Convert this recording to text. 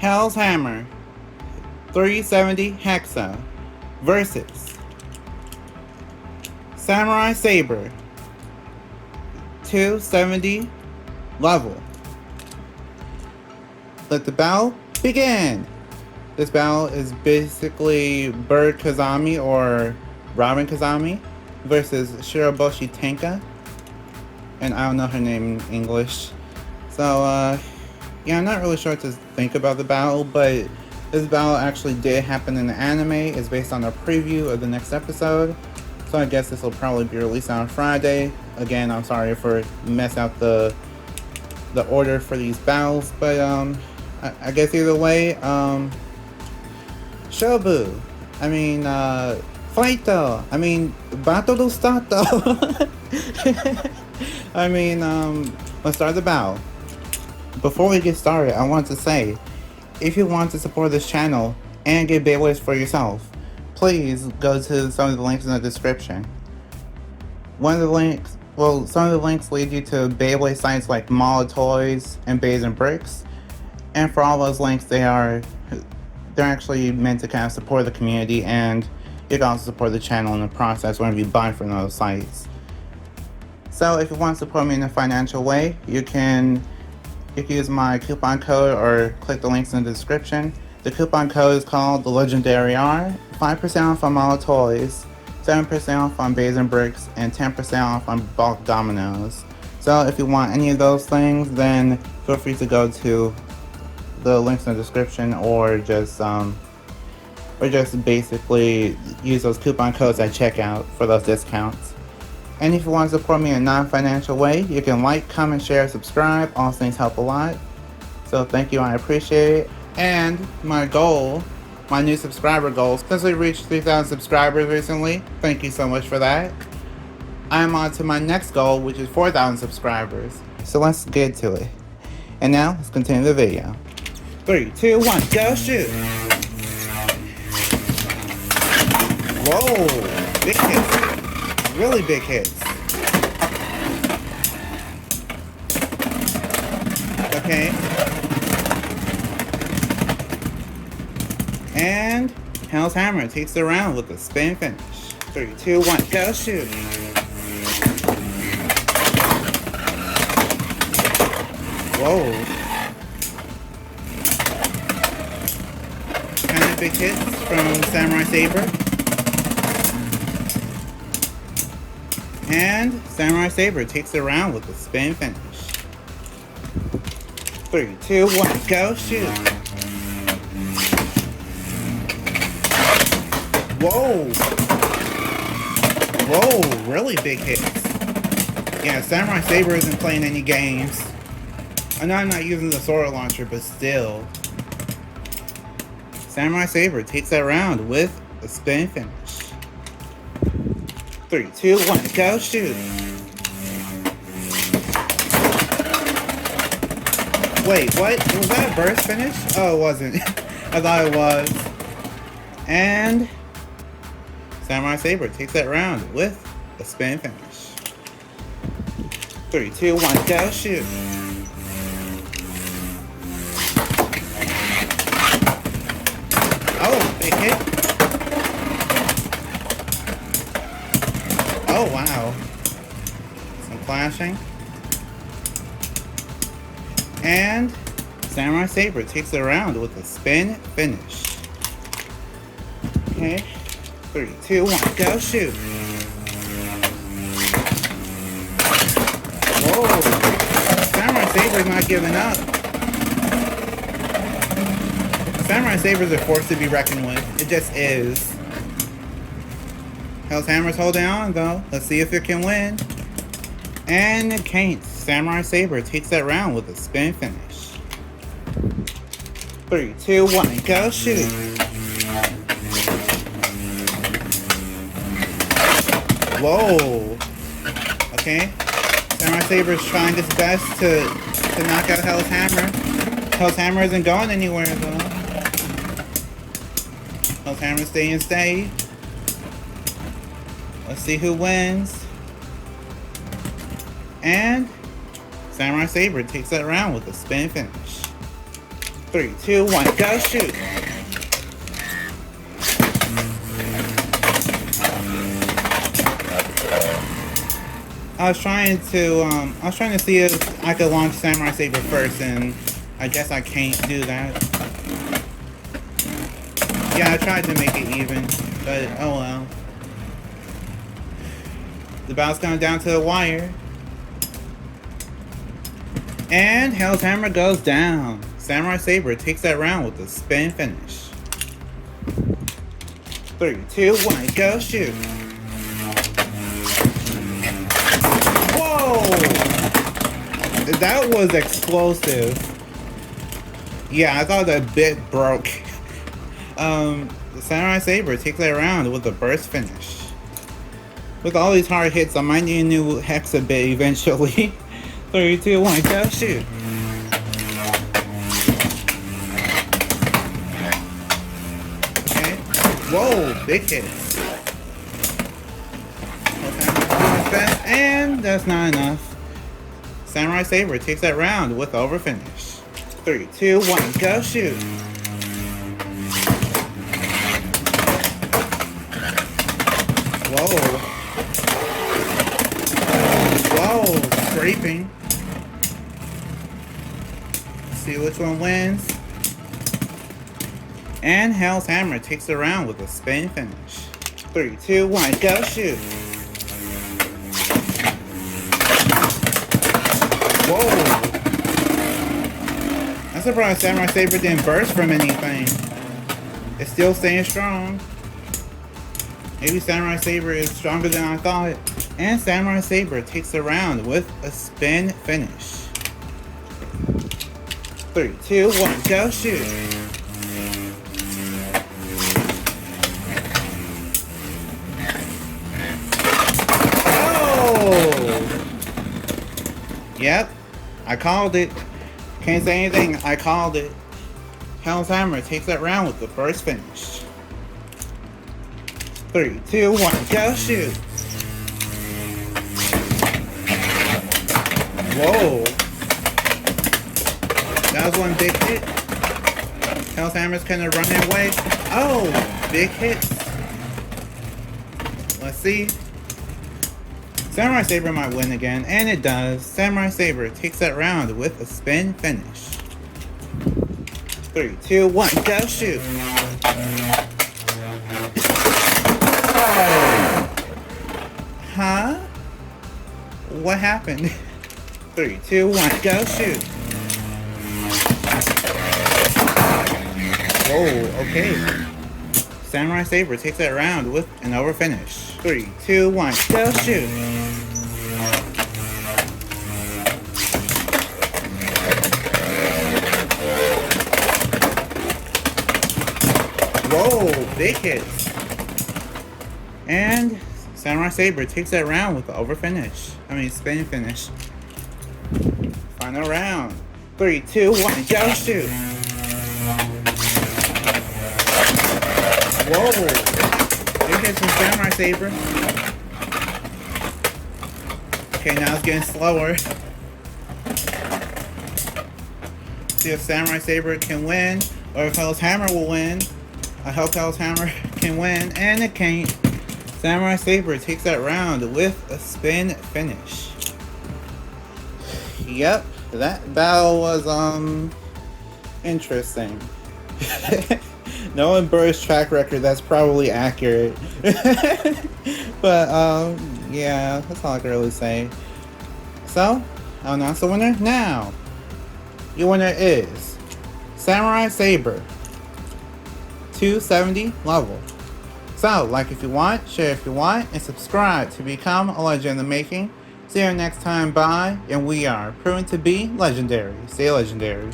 Hell's Hammer 370 Hexa versus Samurai Saber 270 level. Let the battle begin. This battle is basically Bird Kazami or Robin Kazami versus Shiraboshi Tenka. And I don't know her name in English. So, yeah, I'm not really sure what to think about the battle, but this battle actually did happen in the anime. It's based on a preview of the next episode. So I guess this will probably be released on Friday. Again, I'm sorry for mess out the order for these battles, but I guess either way, Shobu, I mean, Fighto, I mean, Battle Stato. I mean, let's start the battle. Before we get started, I want to say, if you want to support this channel and get Beyblades for yourself, please go to some of the links in the description. Some of the links lead you to Beyblade sites like Mall of Toys and Bays and Bricks. And for all those links, they're actually meant to kind of support the community, and you can also support the channel in the process whenever you buy from those sites. So if you want to support me in a financial way, you can use my coupon code or click the links in the description. The coupon code is called the Legendary R. 5% off on Mall of Toys, 7% off on Bays and Bricks, and 10% off on bulk dominoes. So if you want any of those things, then feel free to go to the links in the description, or just basically use those coupon codes at checkout for those discounts. And if you want to support me in a non-financial way, you can like, comment, share, subscribe. All things help a lot. So thank you, I appreciate it. And my goal, my new subscriber goal, since we reached 3,000 subscribers recently, thank you so much for that. I'm on to my next goal, which is 4,000 subscribers. So let's get to it. And now, let's continue the video. 3, 2, 1, go shoot! Whoa! Big hits. Really big hits. Okay. And Hell's Hammer takes the round with a spin finish. 3, 2, 1, go shoot! Whoa. Kind of big hits from Samurai Saber. And Samurai Saber takes the round with a spin finish. 3, 2, 1, go shoot! Whoa! Whoa, really big hits. Yeah, Samurai Saber isn't playing any games. I know I'm not using the sword launcher, but still. Samurai Saber takes that round with a spin finish. 3, 2, 1, go shoot! Wait, what? Was that a burst finish? Oh, it wasn't. I thought it was. And Samurai Saber takes that round with a spin finish. 3, 2, 1, go shoot! Oh, big hit. Oh, wow. Some flashing. And Samurai Saber takes it around with a spin finish. Okay. 3, 2, 1, go shoot! Whoa! Samurai Saber's not giving up. Samurai Sabers are forced to be reckoned with. It just is. Hell's Hammer's holding on though. Let's see if it can win. And it can't. Samurai Saber takes that round with a spin finish. 3, 2, 1, go shoot! Whoa! Okay. Samurai Saber is trying his best to knock out Hell's Hammer. Hell's Hammer isn't going anywhere though. Hell's Hammer staying steady. Let's see who wins. And Samurai Saber takes that round with a spin finish. 3, 2, 1, go shoot! I was trying to see if I could launch Samurai Saber first, and I guess I can't do that. Yeah, I tried to make it even, but oh well. The battle's coming down to the wire. And Hell's Hammer goes down. Samurai Saber takes that round with a spin finish. 3, 2, 1, go shoot! Whoa! That was explosive. Yeah, I thought the bit broke. The Samurai Saber takes that round with a burst finish. With all these hard hits, I might need a new Hexa bit eventually. 3, 2, 1, go shoot! Okay. Whoa, big hits. And that's not enough. Samurai Saber takes that round with over finish. 3, 2, 1, go shoot! Whoa. Whoa, scraping. Let's see which one wins. And Hell's Hammer takes the round with a spin finish. 3, 2, 1, go shoot! Whoa! I'm surprised Samurai Saber didn't burst from anything. It's still staying strong. Maybe Samurai Saber is stronger than I thought. And Samurai Saber takes the round with a spin finish. 3, 2, 1, go shoot! Oh! Yep, I called it. Can't say anything, I called it. Hell's Hammer takes that round with the first finish. 3, 2, 1, go shoot! Whoa! That was one big hit. Hell's Hammer's kind of running away. Oh! Big hits. Let's see. Samurai Saber might win again, and it does. Samurai Saber takes that round with a spin finish. 3, 2, 1, go shoot! Huh? What happened? 3, 2, 1, go shoot! Whoa, okay. Samurai Saber takes that round with an over finish. 3, 2, 1, go shoot! Whoa, big hits. And Samurai Saber takes that round with the over finish. Spin finish. Final round. 3, 2, 1, go shoot! Whoa! Big hits from Samurai Saber. Okay, now it's getting slower. See if Samurai Saber can win, or if Hell's Hammer will win. I hope Hell's Hammer can win, and it can't. Samurai Saber takes that round with a spin finish. Yep, that battle was interesting. Knowing Burr's track record, that's probably accurate. But yeah, that's all I can really say. So, I'll announce the winner now. Your winner is Samurai Saber, 270 level. So, like if you want, share if you want, and subscribe to become a legend in the making. See you next time, bye, and we are proven to be legendary. Stay legendary.